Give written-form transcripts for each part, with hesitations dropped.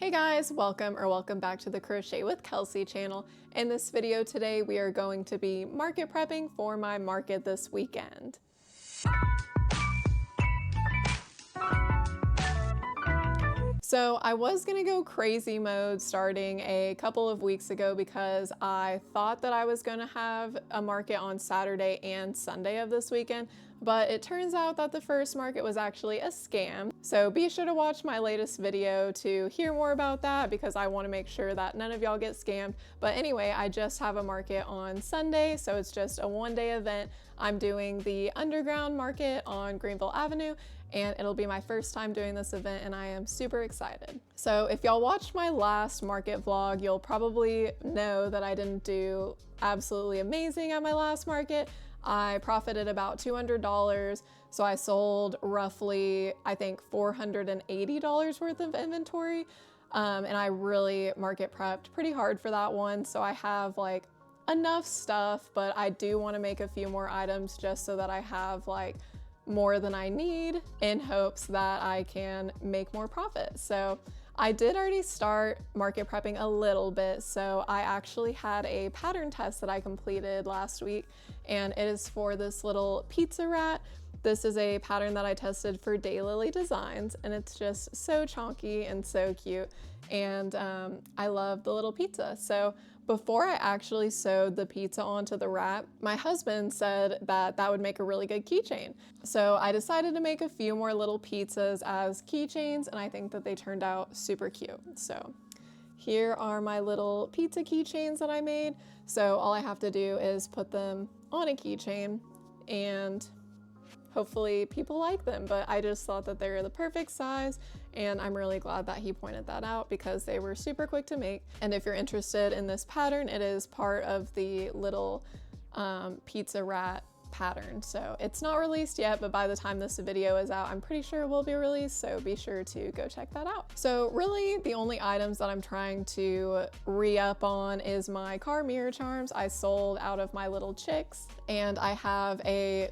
Hey guys, welcome back to the Crochet with Kelsey channel. In this video today, we are going to be market prepping for my market this weekend. So I was gonna go crazy mode starting a couple of weeks ago because I thought that I was gonna have a market on Saturday and Sunday of this weekend, but it turns out that the first market was actually a scam. So be sure to watch my latest video to hear more about that because I wanna make sure that none of y'all get scammed. But anyway, I just have a market on Sunday, so it's just a one-day event. I'm doing the underground market on Greenville Avenue, and it'll be my first time doing this event and I am super excited. So if y'all watched my last market vlog, you'll probably know that I didn't do absolutely amazing at my last market. I profited about $200, so I sold roughly, I think, $480 worth of inventory, and I really market prepped pretty hard for that one, so I have like enough stuff, but I do want to make a few more items just so that I have like more than I need in hopes that I can make more profit. So I did already start market prepping a little bit. So I actually had a pattern test that I completed last week, and it is for this little pizza rat. This is a pattern that I tested for Daylily Designs, and it's just so chunky and so cute. And I love the little pizza. So before I actually sewed the pizza onto the wrap, my husband said that that would make a really good keychain. So I decided to make a few more little pizzas as keychains, and I think that they turned out super cute. So here are my little pizza keychains that I made. So all I have to do is put them on a keychain and hopefully people like them, but I just thought that they're the perfect size, and I'm really glad that he pointed that out because they were super quick to make. And if you're interested in this pattern, it is part of the little pizza rat pattern. So it's not released yet, but by the time this video is out, I'm pretty sure it will be released, so be sure to go check that out. So really the only items that I'm trying to re-up on is my car mirror charms. I sold out of my little chicks, and I have a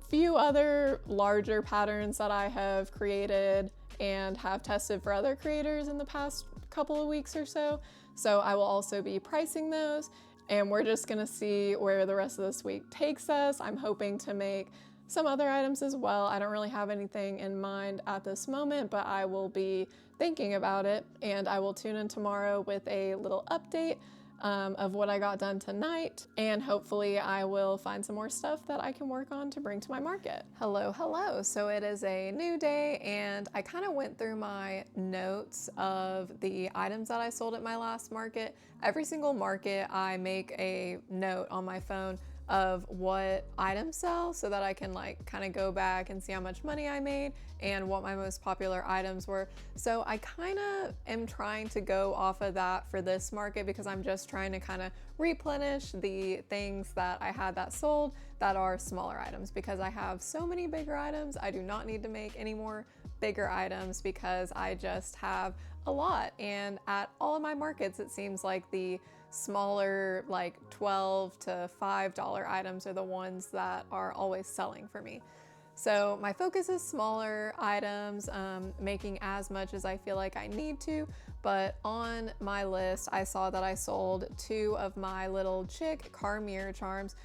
few other larger patterns that I have created and have tested for other creators in the past couple of weeks or so. So I will also be pricing those, and we're just gonna see where the rest of this week takes us. I'm hoping to make some other items as well. I don't really have anything in mind at this moment, but I will be thinking about it, and I will tune in tomorrow with a little update of what I got done tonight, and hopefully I will find some more stuff that I can work on to bring to my market. Hello. So it is a new day, and I kind of went through my notes of the items that I sold at my last market. Every single market I make a note on my phone of what items sell so that I can like kind of go back and see how much money I made and what my most popular items were. So I kind of am trying to go off of that for this market because I'm just trying to kind of replenish the things that I had that sold that are smaller items because I have so many bigger items. I do not need to make any more bigger items because I just have a lot, and at all of my markets it seems like the smaller like $12 to $5 items are the ones that are always selling for me. So my focus is smaller items, making as much as I feel like I need to, but on my list I saw that I sold 2 of my little chick car mirror charms.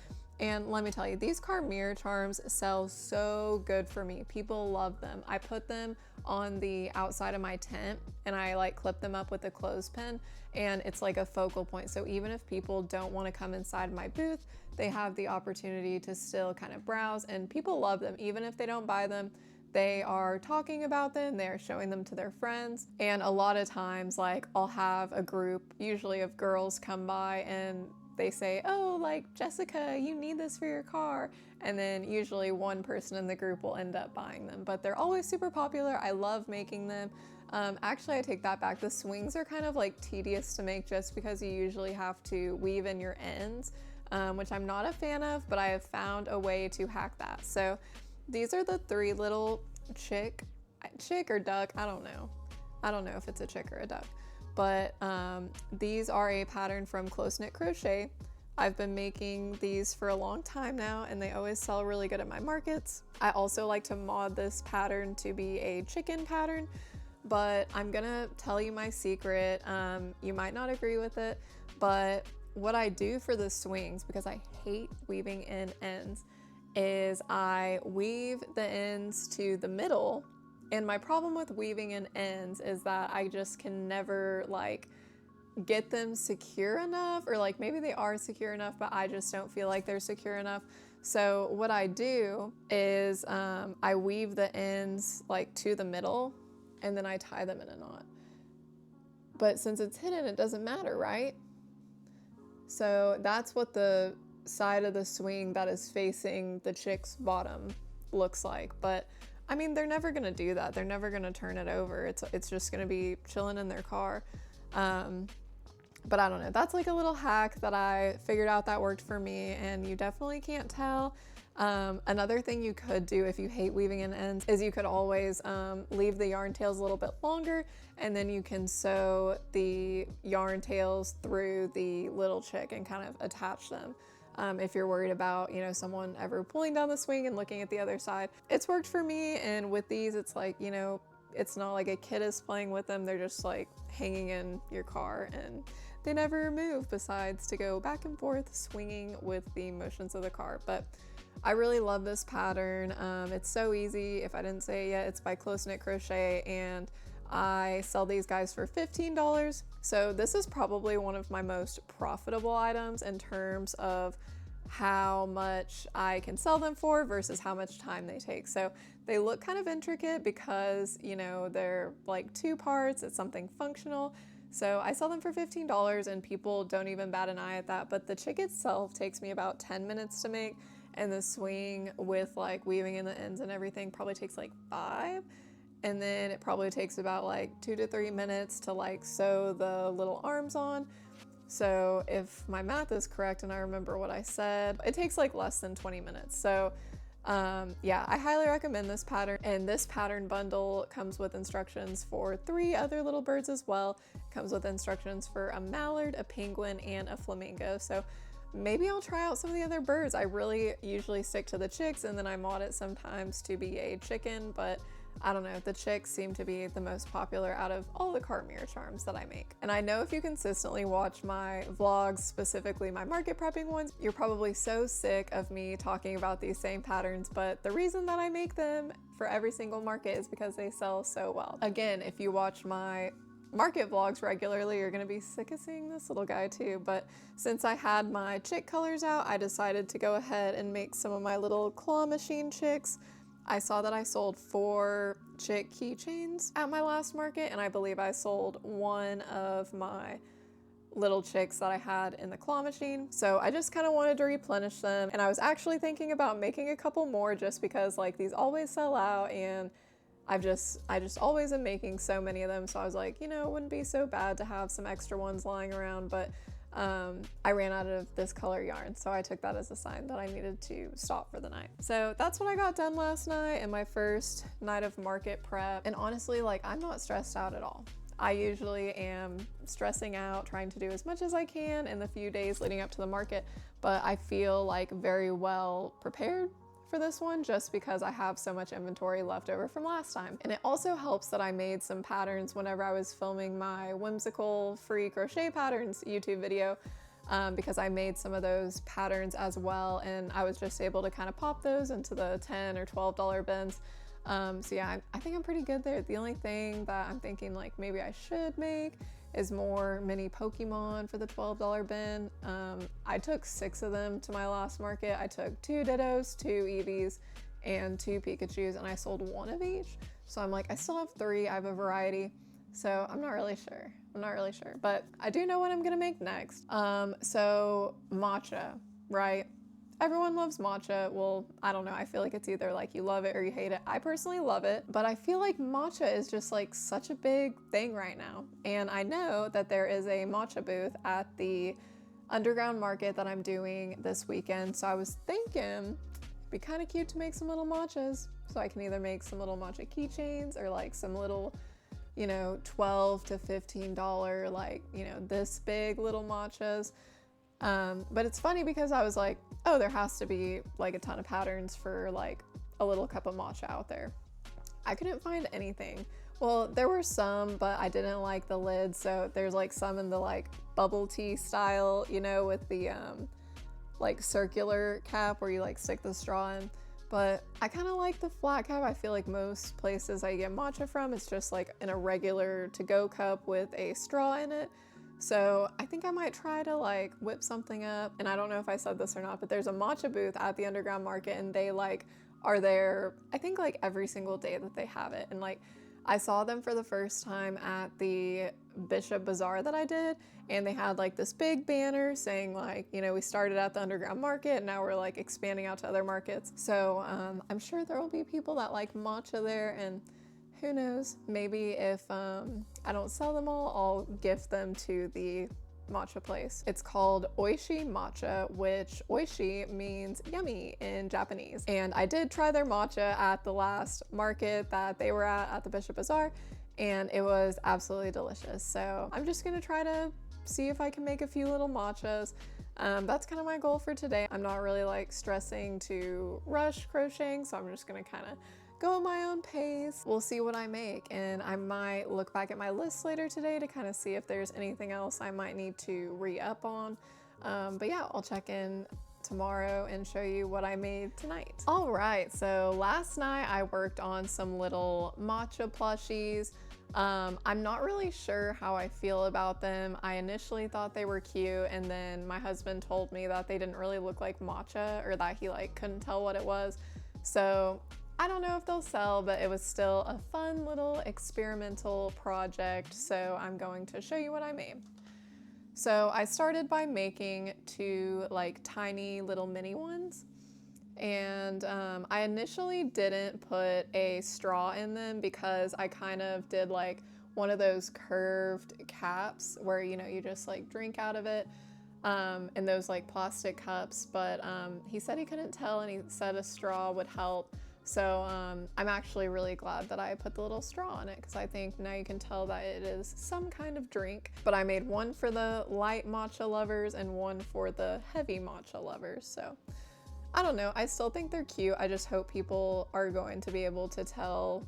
And let me tell you, these car mirror charms sell so good for me. People love them. I put them on the outside of my tent and I like clip them up with a clothespin, and it's like a focal point. So even if people don't want to come inside my booth, they have the opportunity to still kind of browse, and people love them. Even if they don't buy them, they are talking about them, they're showing them to their friends. And a lot of times, like, I'll have a group, usually of girls, come by and they say, oh, like, Jessica, you need this for your car. And then usually one person in the group will end up buying them, but they're always super popular. I love making them. Actually, I take that back. The swings are kind of like tedious to make just because you usually have to weave in your ends, which I'm not a fan of, but I have found a way to hack that. So these are the 3 little chick or duck, I don't know if it's a chick or a duck. But these are a pattern from Close Knit Crochet. I've been making these for a long time now, and they always sell really good at my markets. I also like to mod this pattern to be a chicken pattern. but I'm gonna tell you my secret. You might not agree with it, but what I do for the swings, because I hate weaving in ends, is I weave the ends to the middle. And my problem with weaving in ends is that I just can never like get them secure enough, or like maybe they are secure enough, but I just don't feel like they're secure enough. So what I do is I weave the ends like to the middle and then I tie them in a knot. But since it's hidden, it doesn't matter, right? So that's what the side of the swing that is facing the chick's bottom looks like. But I mean, they're never gonna do that. They're never gonna turn it over. It's just gonna be chilling in their car. But I don't know, that's like a little hack that I figured out that worked for me, and you definitely can't tell. Another thing you could do if you hate weaving in ends is you could always leave the yarn tails a little bit longer, and then you can sew the yarn tails through the little chick and kind of attach them. If you're worried about, you know, someone ever pulling down the swing and looking at the other side. It's worked for me, and with these, it's like, you know, it's not like a kid is playing with them. They're just like hanging in your car and they never move besides to go back and forth swinging with the motions of the car. But I really love this pattern. It's so easy. If I didn't say it yet, it's by Close Knit Crochet, and I sell these guys for $15. So this is probably one of my most profitable items in terms of how much I can sell them for versus how much time they take. So they look kind of intricate because, you know, they're like two parts, it's something functional. So I sell them for $15 and people don't even bat an eye at that. But the chick itself takes me about 10 minutes to make, and the swing with like weaving in the ends and everything probably takes like 5. And then it probably takes about like 2 to 3 minutes to like sew the little arms on. So if my math is correct and I remember what I said, it takes like less than 20 minutes. So yeah, I highly recommend this pattern, and this pattern bundle comes with instructions for 3 other little birds as well. It comes with instructions for a mallard, a penguin, and a flamingo. So maybe I'll try out some of the other birds. I really usually stick to the chicks, and then I mod it sometimes to be a chicken, but I don't know, the chicks seem to be the most popular out of all the cart mirror charms that I make. And I know if you consistently watch my vlogs, specifically my market prepping ones, you're probably so sick of me talking about these same patterns, but the reason that I make them for every single market is because they sell so well. Again, if you watch my market vlogs regularly, you're gonna be sick of seeing this little guy too. But since I had my chick colors out, I decided to go ahead and make some of my little claw machine chicks. I saw that I sold 4 chick keychains at my last market, and I believe I sold 1 of my little chicks that I had in the claw machine. So I just kind of wanted to replenish them, and I was actually thinking about making a couple more just because like these always sell out, and I just always am making so many of them. So I was like, you know, it wouldn't be so bad to have some extra ones lying around, but I ran out of this color yarn, so I took that as a sign that I needed to stop for the night. So that's what I got done last night and my first night of market prep. And honestly, like, I'm not stressed out at all. I usually am stressing out, trying to do as much as I can in the few days leading up to the market, but I feel like very well prepared for this one just because I have so much inventory left over from last time. And it also helps that I made some patterns whenever I was filming my whimsical free crochet patterns YouTube video, because I made some of those patterns as well, and I was just able to kind of pop those into the $10 or $12 bins. So yeah, I think I'm pretty good there. The only thing that I'm thinking like maybe I should make is more mini Pokemon for the $12 bin. I took 6 of them to my last market. I took 2 Dittos, 2 Eevees, and 2 Pikachus, and I sold 1 of each. So I'm like, I still have 3, I have a variety. So I'm not really sure. But I do know what I'm gonna make next. So matcha, right? Everyone loves matcha. Well, I don't know. I feel like it's either like you love it or you hate it. I personally love it, but I feel like matcha is just like such a big thing right now. And I know that there is a matcha booth at the underground market that I'm doing this weekend. So I was thinking it'd be kind of cute to make some little matchas. So I can either make some little matcha keychains or like some little, you know, $12 to $15, like, you know, this big little matchas. But it's funny because I was like, oh, there has to be like a ton of patterns for like a little cup of matcha out there. I couldn't find anything. Well, there were some, but I didn't like the lid. So there's like some in the like bubble tea style, you know, with the like circular cap where you like stick the straw in. But I kind of like the flat cap. I feel like most places I get matcha from, it's just like in a regular to-go cup with a straw in it. So I think I might try to like whip something up. And I don't know if I said this or not, but there's a matcha booth at the Underground Market, and they like are there, I think like every single day that they have it. And like I saw them for the first time at the Bishop Bazaar that I did, and they had like this big banner saying like, you know, we started at the Underground Market and now we're like expanding out to other markets. So I'm sure there will be people that like matcha there, and who knows, maybe if I don't sell them all, I'll gift them to the matcha place. It's called Oishi Matcha, which Oishi means yummy in Japanese. And I did try their matcha at the last market that they were at the Bishop Bazaar, and it was absolutely delicious. So I'm just gonna try to see if I can make a few little matchas. That's kind of my goal for today. I'm not really like stressing to rush crocheting, so I'm just gonna kind of go at my own pace. We'll see what I make, and I might look back at my list later today to kind of see if there's anything else I might need to re-up on. But yeah, I'll check in tomorrow and show you what I made tonight. All right, so last night I worked on some little matcha plushies. I'm not really sure how I feel about them. I initially thought they were cute, and then my husband told me that they didn't really look like matcha, or that he like couldn't tell what it was. So I don't know if they'll sell, but it was still a fun little experimental project, so I'm going to show you what I made. So I started by making two like tiny little mini ones, and I initially didn't put a straw in them because I kind of did like one of those curved caps where, you know, you just like drink out of it in those like plastic cups, but he said he couldn't tell, and he said a straw would help. So I'm actually really glad that I put the little straw in it, because I think now you can tell that it is some kind of drink. But I made one for the light matcha lovers and one for the heavy matcha lovers. So I don't know, I still think they're cute. I just hope people are going to be able to tell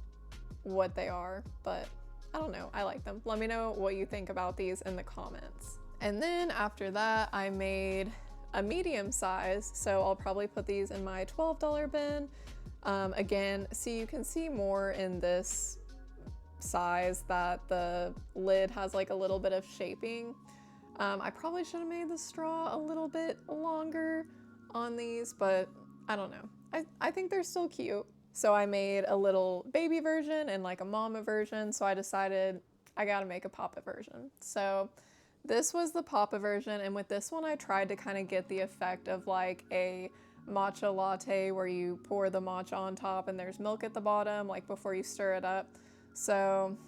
what they are, but I don't know, I like them. Let me know what you think about these in the comments. And then after that, I made a medium size, so I'll probably put these in my $12 bin. Again, see, you can see more in this size that the lid has like a little bit of shaping. I probably should have made the straw a little bit longer on these, but I don't know. I think they're still cute. So I made a little baby version and like a mama version, so I decided I gotta make a papa version. So this was the papa version, and with this one I tried to kind of get the effect of like a matcha latte where you pour the matcha on top and there's milk at the bottom, like before you stir it up. So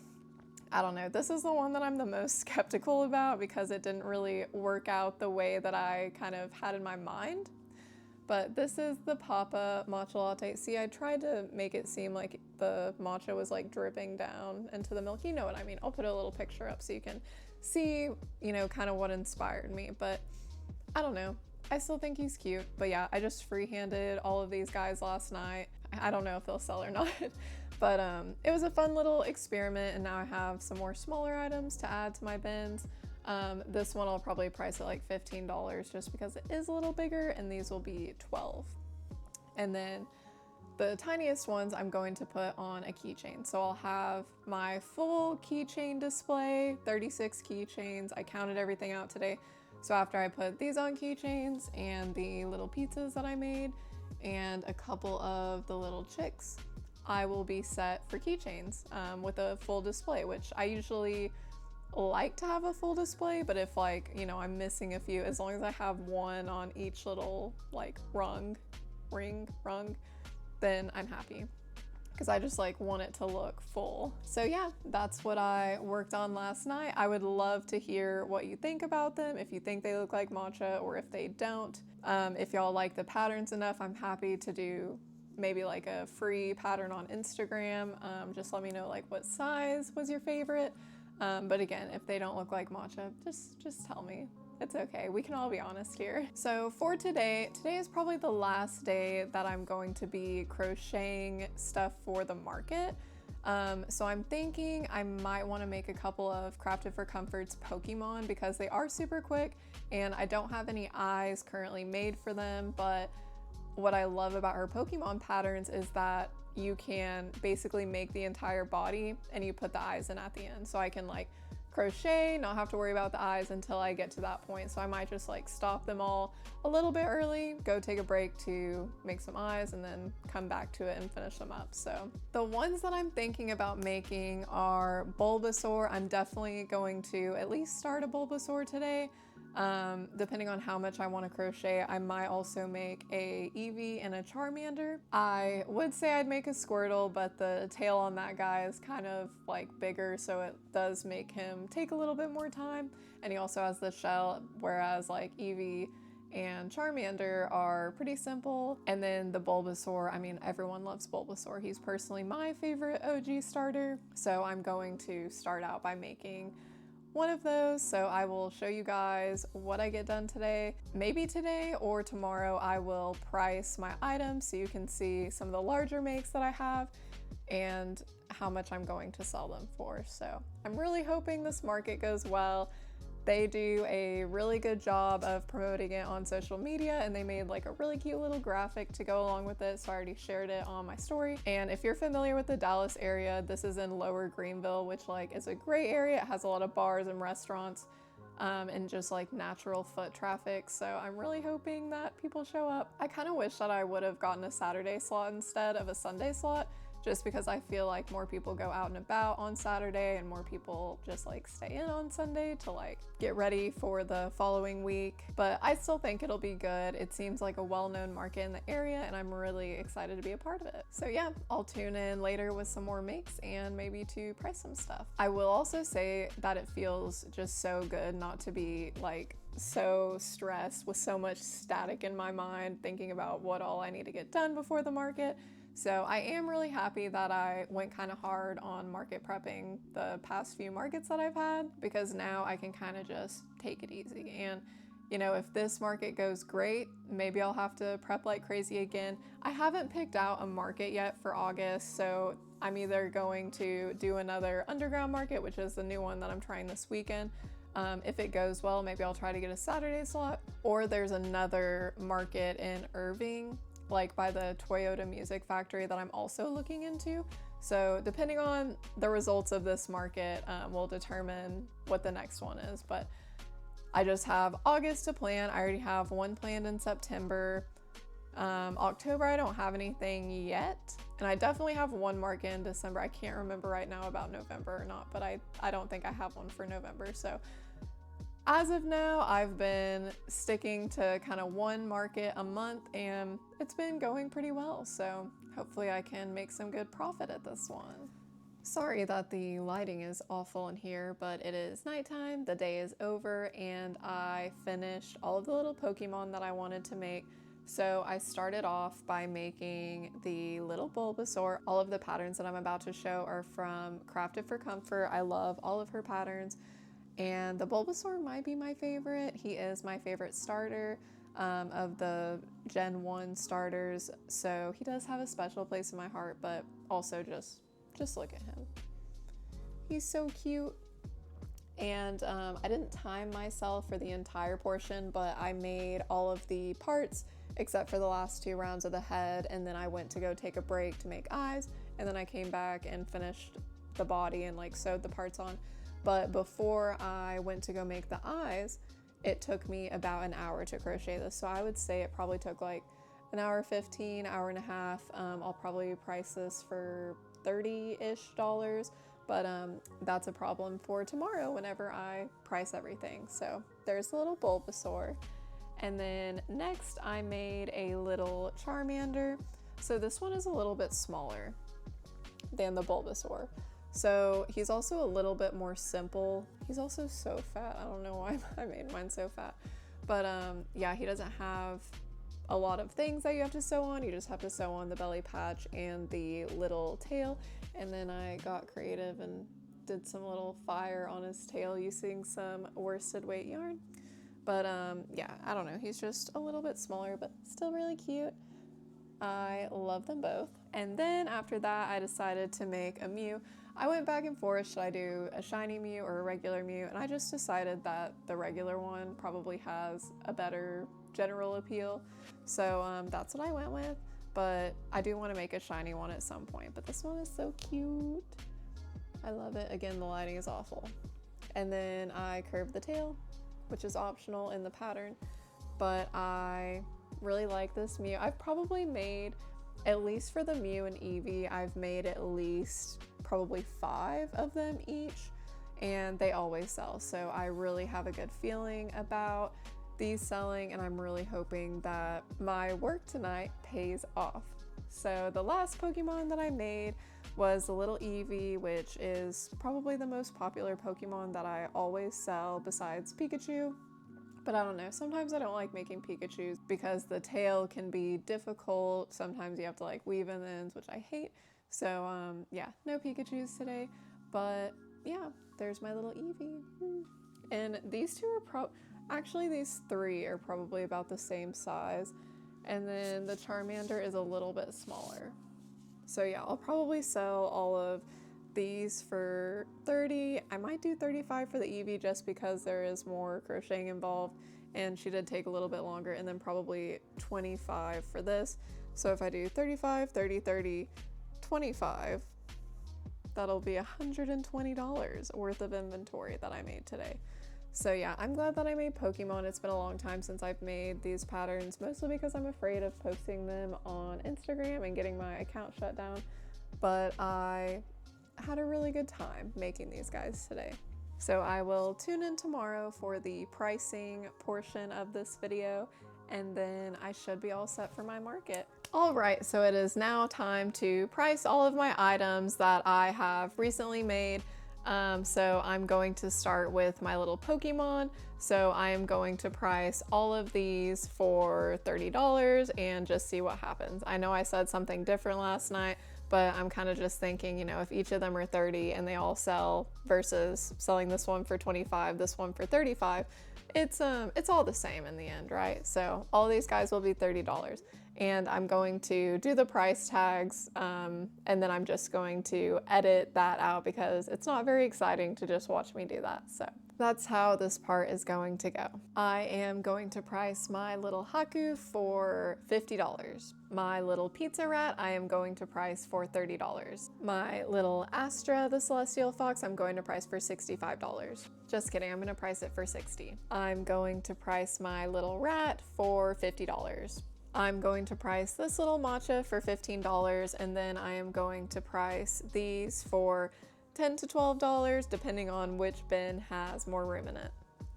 I don't know, this is the one that I'm the most skeptical about because it didn't really work out the way that I kind of had in my mind. But this is the Papa matcha latte. See, I tried to make it seem like the matcha was like dripping down into the milk. You know what I mean. I'll put a little picture up so you can see, you know, kind of what inspired me. But I don't know. I still think he's cute. But yeah, I just freehanded all of these guys last night. I don't know if they'll sell or not. But it was a fun little experiment, and now I have some more smaller items to add to my bins. This one I'll probably price at like $15 just because it is a little bigger, and these will be $12. And then the tiniest ones I'm going to put on a keychain. So I'll have my full keychain display, 36 keychains. I counted everything out today. So after I put these on keychains and the little pizzas that I made and a couple of the little chicks, I will be set for keychains with a full display, which I usually like to have a full display, but if like, you know, I'm missing a few, as long as I have one on each little like rung, then I'm happy, because I just like want it to look full. So yeah, that's what I worked on last night. I would love to hear what you think about them, if you think they look like matcha or if they don't. If y'all like the patterns enough, I'm happy to do maybe like a free pattern on Instagram. Just let me know like what size was your favorite. But again, if they don't look like matcha, just tell me. It's okay, we can all be honest here. So for today is probably the last day that I'm going to be crocheting stuff for the market. So I'm thinking I might want to make a couple of Crafted for Comfort's Pokemon because they are super quick and I don't have any eyes currently made for them, but what I love about her Pokemon patterns is that you can basically make the entire body and you put the eyes in at the end. So I can like crochet, not have to worry about the eyes until I get to that point. So I might just like stop them all a little bit early, go take a break to make some eyes, and then come back to it and finish them up. So the ones that I'm thinking about making are Bulbasaur. I'm definitely going to at least start a Bulbasaur today. Depending on how much I want to crochet, I might also make a Eevee and a Charmander. I would say I'd make a Squirtle, but the tail on that guy is kind of like bigger, so it does make him take a little bit more time. And he also has the shell, whereas like Eevee and Charmander are pretty simple. And then the Bulbasaur, I mean, everyone loves Bulbasaur. He's personally my favorite OG starter. So I'm going to start out by making one of those. So I will show you guys what I get done today. Maybe today or tomorrow I will price my items so you can see some of the larger makes that I have and how much I'm going to sell them for. So I'm really hoping this market goes well. They do a really good job of promoting it on social media, and they made like a really cute little graphic to go along with it, so I already shared it on my story. And if you're familiar with the Dallas area, this is in Lower Greenville, which like is a great area. It has a lot of bars and restaurants and just like natural foot traffic, so I'm really hoping that people show up. I kind of wish that I would have gotten a Saturday slot instead of a Sunday slot, just because I feel like more people go out and about on Saturday and more people just like stay in on Sunday to like get ready for the following week. But I still think it'll be good. It seems like a well-known market in the area and I'm really excited to be a part of it. So yeah, I'll tune in later with some more makes and maybe to price some stuff. I will also say that it feels just so good not to be like so stressed with so much static in my mind thinking about what all I need to get done before the market. So I am really happy that I went kind of hard on market prepping the past few markets that I've had, because now I can kind of just take it easy. And you know, if this market goes great, maybe I'll have to prep like crazy again. I haven't picked out a market yet for August, so I'm either going to do another underground market, which is the new one that I'm trying this weekend. If it goes well, maybe I'll try to get a Saturday slot, or there's another market in Irving, like by the Toyota Music Factory, that I'm also looking into. So depending on the results of this market, will determine what the next one is. But I just have August to plan. I already have one planned in September. October, I don't have anything yet. And I definitely have one market in December. I can't remember right now about November or not, but I don't think I have one for November. So as of now, I've been sticking to kind of one market a month and it's been going pretty well. So hopefully I can make some good profit at this one. Sorry that the lighting is awful in here, but it is nighttime, the day is over, and I finished all of the little Pokemon that I wanted to make. So I started off by making the little Bulbasaur. All of the patterns that I'm about to show are from Crafted for Comfort. I love all of her patterns. And the Bulbasaur might be my favorite. He is my favorite starter of the Gen 1 starters. So he does have a special place in my heart, but also just look at him. He's so cute. And I didn't time myself for the entire portion, but I made all of the parts except for the last 2 rounds of the head. And then I went to go take a break to make eyes. And then I came back and finished the body and like sewed the parts on. But before I went to go make the eyes, it took me about an hour to crochet this. So I would say it probably took like an hour 15, hour and a half. I'll probably price this for $30-ish, but that's a problem for tomorrow whenever I price everything. So there's the little Bulbasaur. And then next I made a little Charmander. So this one is a little bit smaller than the Bulbasaur. So he's also a little bit more simple. He's also so fat. I don't know why I made mine so fat. But yeah, he doesn't have a lot of things that you have to sew on. You just have to sew on the belly patch and the little tail. And then I got creative and did some little fire on his tail using some worsted weight yarn. But yeah, I don't know. He's just a little bit smaller, but still really cute. I love them both. And then after that, I decided to make a Mew. I went back and forth, should I do a shiny Mew or a regular Mew? And I just decided that the regular one probably has a better general appeal. So that's what I went with. But I do want to make a shiny one at some point. But this one is so cute. I love it. Again, the lighting is awful. And then I curved the tail, which is optional in the pattern. But I really like this Mew. I've probably made, at least for the Mew and Eevee, I've made at least probably 5 of them each, and they always sell. So I really have a good feeling about these selling, and I'm really hoping that my work tonight pays off. So the last Pokemon that I made was the little Eevee, which is probably the most popular Pokemon that I always sell besides Pikachu. But I don't know, sometimes I don't like making Pikachus because the tail can be difficult. Sometimes you have to like weave in the ends, which I hate. So yeah, no Pikachus today. But yeah, there's my little Eevee. And these two are actually these 3 are probably about the same size. And then the Charmander is a little bit smaller. So yeah, I'll probably sell all of these for 30. I might do 35 for the Eevee just because there is more crocheting involved and she did take a little bit longer, and then probably 25 for this. So if I do 35, 30, 30, 25, that'll be $120 worth of inventory that I made today. So yeah, I'm glad that I made Pokemon. It's been a long time since I've made these patterns, mostly because I'm afraid of posting them on Instagram and getting my account shut down. But I had a really good time making these guys today. So I will tune in tomorrow for the pricing portion of this video, and then I should be all set for my market. All right, so it is now time to price all of my items that I have recently made. So I'm going to start with my little Pokemon. So I am going to price all of these for $30 and just see what happens. I know I said something different last night, but I'm kind of just thinking, you know, if each of them are 30 and they all sell versus selling this one for 25, this one for 35, it's all the same in the end, right? So all these guys will be $30. And I'm going to do the price tags, and then I'm just going to edit that out because it's not very exciting to just watch me do that. So that's how this part is going to go. I am going to price my little Haku for $50. My little pizza rat, I am going to price for $30. My little Astra, the celestial fox, I'm going to price for $65. Just kidding, I'm gonna price it for $60. I'm going to price my little rat for $50. I'm going to price this little Matcha for $15, and then I am going to price these for $10 to $12, depending on which bin has more room in it.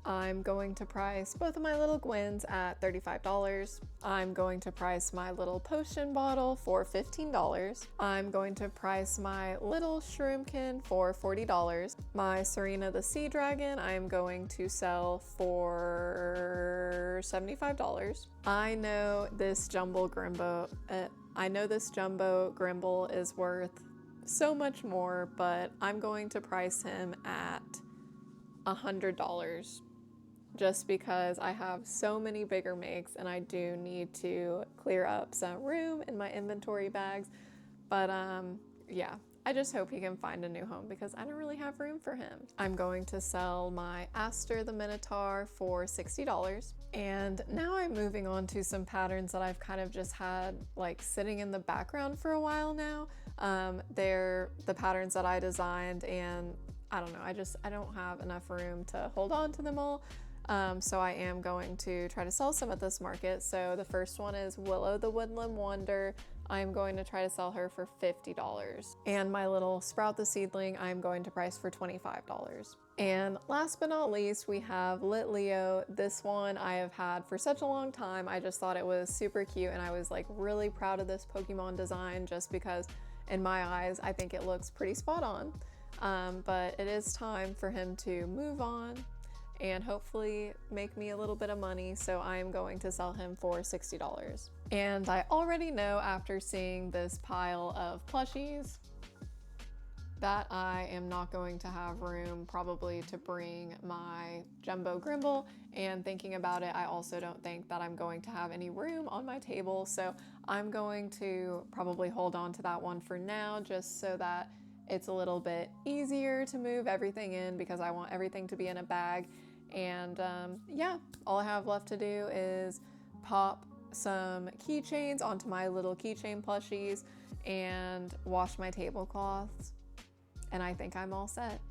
I'm going to price both of my little Gwens at $35. I'm going to price my little potion bottle for $15. I'm going to price my little Shroomkin for $40. My Serena the Sea Dragon I am going to sell for $75. I know this jumbo Grimbo is worth so much more, but I'm going to price him at $100 just because I have so many bigger makes and I do need to clear up some room in my inventory bags. But yeah, I just hope he can find a new home because I don't really have room for him. I'm going to sell my Aster the Minotaur for $60. And now I'm moving on to some patterns that I've kind of just had like sitting in the background for a while now. They're the patterns that I designed, and I don't know, I don't have enough room to hold on to them all. So I am going to try to sell some at this market. So the first one is Willow the Woodland Wonder. I'm going to try to sell her for $50. And my little Sprout the Seedling, I'm going to price for $25. And last but not least, we have Lit Leo. This one I have had for such a long time. I just thought it was super cute, and I was like really proud of this Pokemon design just because in my eyes, I think it looks pretty spot on. But it is time for him to move on and hopefully make me a little bit of money, so I am going to sell him for $60. And I already know after seeing this pile of plushies that I am not going to have room probably to bring my jumbo Grimble, and thinking about it, I also don't think that I'm going to have any room on my table, so I'm going to probably hold on to that one for now, just so that it's a little bit easier to move everything in, because I want everything to be in a bag. And yeah, all I have left to do is pop some keychains onto my little keychain plushies and wash my tablecloths, and I think I'm all set.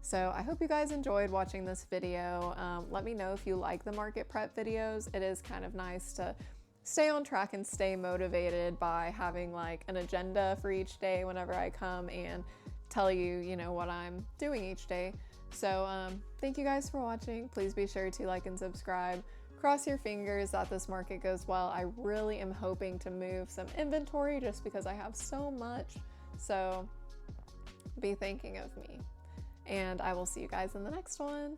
So I hope you guys enjoyed watching this video. Let me know if you like the market prep videos. It is kind of nice to stay on track and stay motivated by having like an agenda for each day whenever I come and tell you, you know, what I'm doing each day. So thank you guys for watching. Please be sure to like and subscribe. Cross your fingers that this market goes well. I really am hoping to move some inventory just because I have so much. So be thinking of me. And I will see you guys in the next one.